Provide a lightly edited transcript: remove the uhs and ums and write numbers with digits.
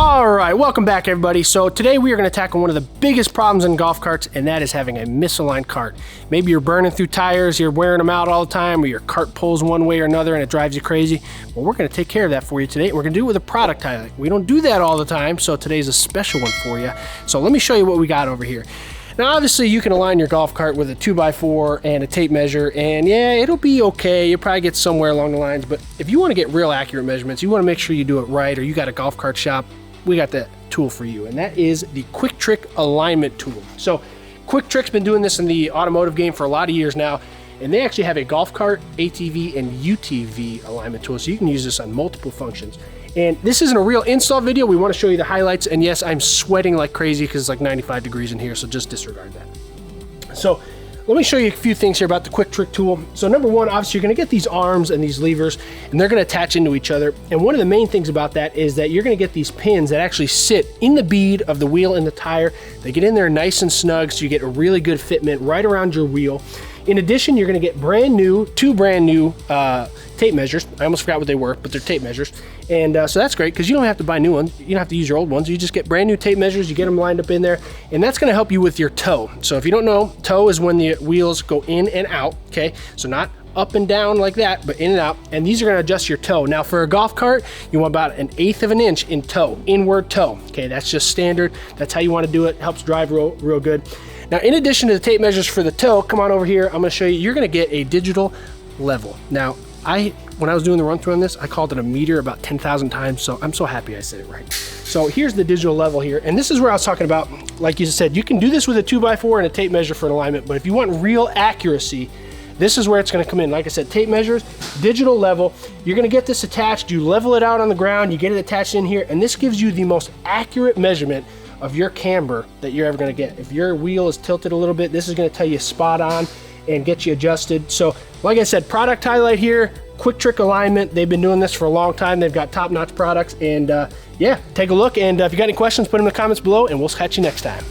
All right, welcome back everybody. So today we are going to tackle one of the biggest problems in golf carts, and that is having a misaligned cart. Maybe you're burning through tires, you're wearing them out all the time, or your cart pulls one way or another and it drives you crazy. Well, we're going to take care of that for you today, and we're going to do it with a product highlight. We don't do that all the time, so today's a special one for you. So let me show you what we got over here. Now obviously you can align your golf cart with a 2x4 and a tape measure, and yeah, it'll be okay. You'll probably get somewhere along the lines, but if you want to get real accurate measurements, you want to make sure you do it right, or you got a golf cart shop, we got that tool for you, and that is the QuickTrick Alignment Tool. So QuickTrick's been doing this in the automotive game for a lot of years now, and they actually have a golf cart, ATV, and UTV alignment tool, so you can use this on multiple functions. And this isn't a real install video. We want to show you the highlights, and yes, I'm sweating like crazy because it's like 95 degrees in here, so just disregard that. So let me show you a few things here about the QuickTrick tool. So number one, obviously you're going to get these arms and these levers, and they're going to attach into each other. And one of the main things about that is that you're going to get these pins that actually sit in the bead of the wheel and the tire. They get in there nice and snug, so you get a really good fitment right around your wheel. In addition, you're going to get two brand new tape measures. I almost forgot what they were, but they're tape measures. And so that's great because you don't have to buy new ones. You don't have to use your old ones. You just get brand new tape measures. You get them lined up in there, and that's going to help you with your toe. So if you don't know, toe is when the wheels go in and out, okay? So not up and down like that, but in and out. And these are going to adjust your toe. Now for a golf cart, you want about 1/8 of an inch in toe, inward toe. Okay, that's just standard. That's how you want to do it. Helps drive real good. Now, in addition to the tape measures for the toe, come on over here. I'm going to show you. You're going to get a digital level. Now, when I was doing the run through on this, I called it a meter about 10,000 times, so I'm so happy I said it right. So here's the digital level here, and this is where I was talking about, like you said, you can do this with a 2x4 and a tape measure for an alignment, but if you want real accuracy, this is where it's going to come in. Like I said, tape measures, digital level. You're going to get this attached. You level it out on the ground, you get it attached in here, and this gives you the most accurate measurement of your camber that you're ever going to get. If your wheel is tilted a little bit, this is going to tell you spot on and get you adjusted. So like I said, product highlight here, QuickTrick Alignment. They've been doing this for a long time. They've got top-notch products, and yeah, take a look. And if you got any questions, put them in the comments below, and we'll catch you next time.